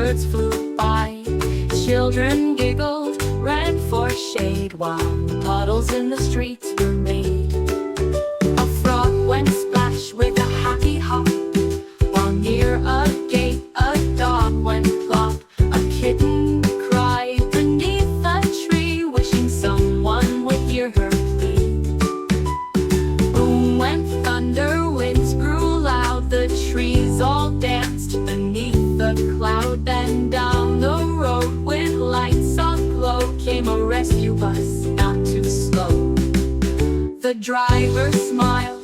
birds flew by. Children giggled, ran for shade, while puddles in the streets were made. A frog went splash with a happy hop, while near a gate a dog went plop. A kitten cried beneath a tree, wishing someone would hear her plea. Boom went thunder, winds grew loud, the trees all danced beneath the cloud. Then down the road with lights aglow came a rescue bus, not too slow. The driver smiled